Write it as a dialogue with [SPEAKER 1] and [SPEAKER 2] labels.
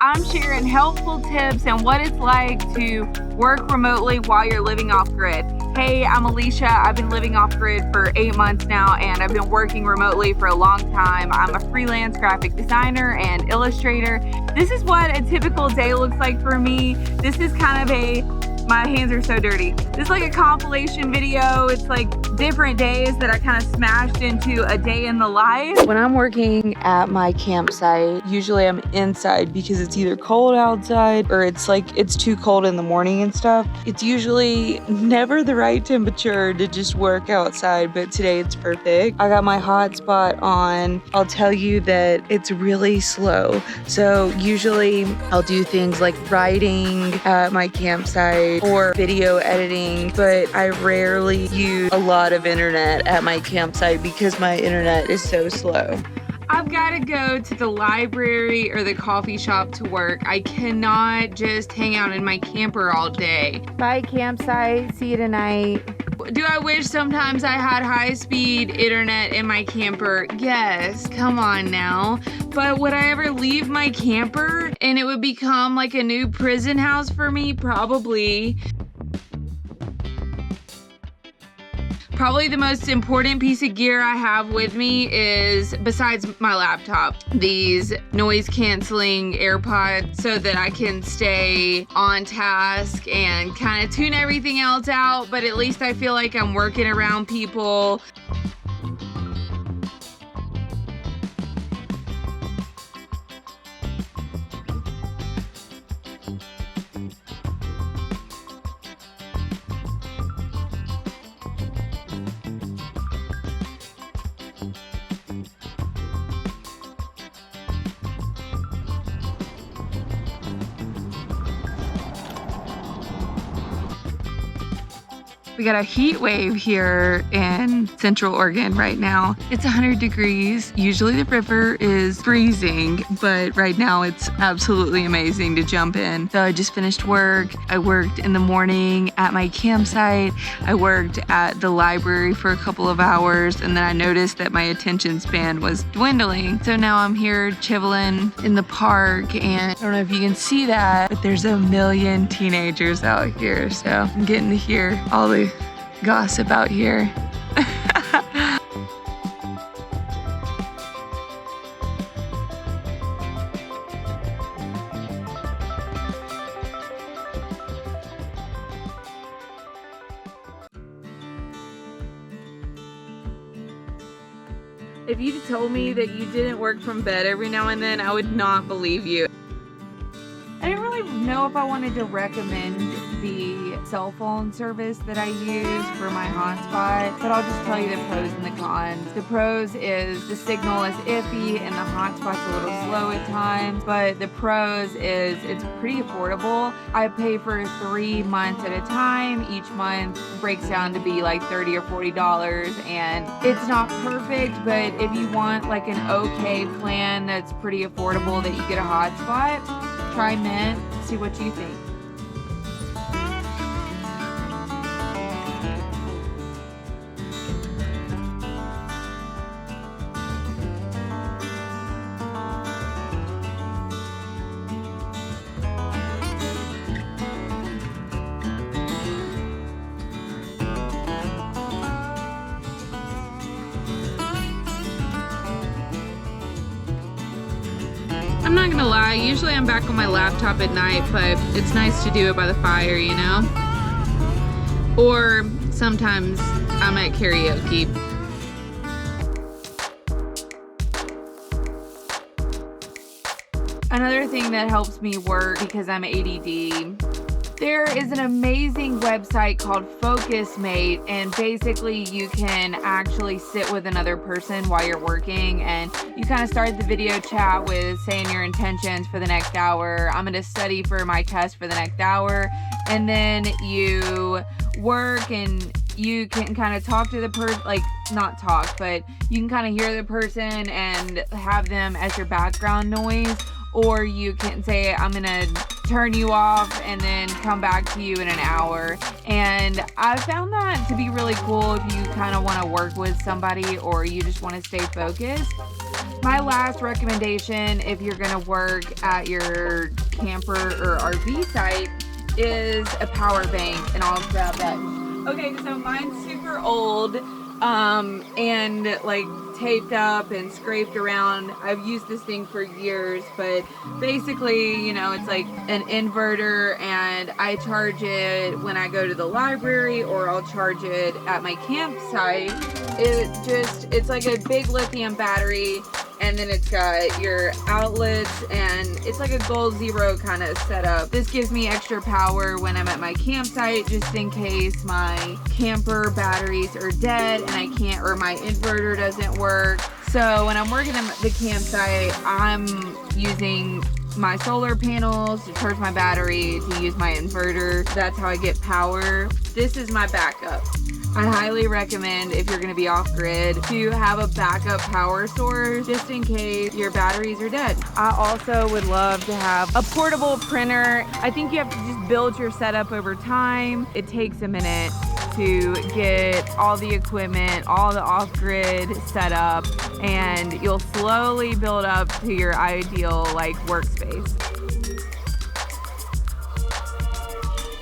[SPEAKER 1] I'm sharing helpful tips and what it's like to work remotely while you're living off grid. Hey, I'm Alicia. I've been living off grid for 8 months now, and I've been working remotely for a long time. I'm a freelance graphic designer and illustrator. This is what a typical day looks like for me. This is kind of my hands are so dirty. This is like a compilation video. It's like different days that I kind of smashed into a day in the life. When I'm working at my campsite, usually I'm inside because it's either cold outside or it's too cold in the morning and stuff. It's usually never the right temperature to just work outside, but today it's perfect. I got my hotspot on. I'll tell you that it's really slow. So usually I'll do things like writing at my campsite or video editing, but I rarely use a lot of internet at my campsite because my internet is so slow. I've got to go to the library or the coffee shop to work. I cannot just hang out in my camper all day. Bye campsite, see you tonight. Do I wish sometimes I had high-speed internet in my camper? Yes, come on now. But would I ever leave my camper and it would become like a new prison house for me? Probably. Probably the most important piece of gear I have with me is, besides my laptop, these noise-canceling AirPods so that I can stay on task and kind of tune everything else out, but at least I feel like I'm working around people. We got a heat wave here in Central Oregon right now. It's 100 degrees. Usually the river is freezing, but right now it's absolutely amazing to jump in. So I just finished work. I worked in the morning at my campsite. I worked at the library for a couple of hours, and then I noticed that my attention span was dwindling. So now I'm here chilling in the park, and I don't know if you can see that, but there's a million teenagers out here. So I'm getting to hear all the gossip out here. If you told me that you didn't work from bed every now and then, I would not believe you. I didn't really know if I wanted to recommend the cell phone service that I use for my hotspot, but I'll just tell you the pros and the cons. The pros is the signal is iffy and the hotspot's a little slow at times, but the pros is it's pretty affordable. I pay for 3 months at a time. Each month breaks down to be like $30 or $40, and it's not perfect, but if you want like an okay plan that's pretty affordable that you get a hotspot, try Mint, see what you think. I'm not gonna lie, usually I'm back on my laptop at night, but it's nice to do it by the fire, you know? Or sometimes I'm at karaoke. Another thing that helps me work because I'm ADD, there is an amazing website called FocusMate, and basically you can actually sit with another person while you're working, and you kind of start the video chat with saying your intentions for the next hour. I'm going to study for my test for the next hour, and then you work and you can kind of talk to the person, like not talk, but you can kind of hear the person and have them as your background noise. Or you can say, I'm gonna turn you off and then come back to you in an hour. And I found that to be really cool if you kind of want to work with somebody or you just want to stay focused. My last recommendation, if you're gonna work at your camper or RV site, is a power bank, and I'll grab that. Okay, so mine's super old and like taped up and scraped around. I've used this thing for years, but basically, you know, it's like an inverter, and I charge it when I go to the library, or I'll charge it at my campsite. It's like a big lithium battery, and then it's got your outlets, and it's like a goal zero kind of setup. This gives me extra power when I'm at my campsite, just in case my camper batteries are dead and I can't, or my inverter doesn't work. So when I'm working at the campsite, I'm using my solar panels to charge my battery, to use my inverter. That's how I get power. This is my backup. I highly recommend, if you're gonna be off-grid, to have a backup power source just in case your batteries are dead. I also would love to have a portable printer. I think you have to just build your setup over time. It takes a minute to get all the equipment, all the off-grid setup, and you'll slowly build up to your ideal like workspace.